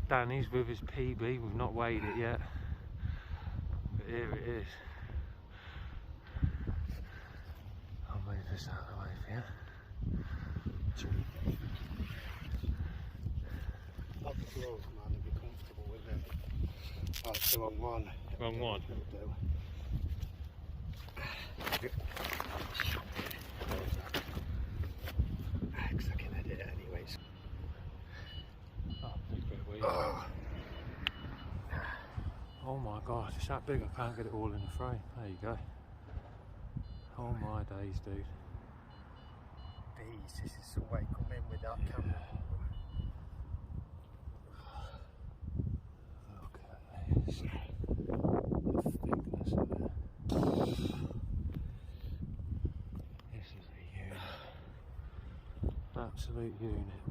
Danny's with his PB. We've not weighed it yet, but here it is. I'll move this out of the way for you. Up the road, man, and be comfortable with it. Oh, it's the wrong one. Wrong one. Because I can edit it anyways. Oh, big bit of weed. Oh my god, it's that big I can't get it all in the frame. There you go. Oh my days, dude. Bees, this is the way come in with that camera. Look at this. The thickness of it. This is a unit. Absolute unit.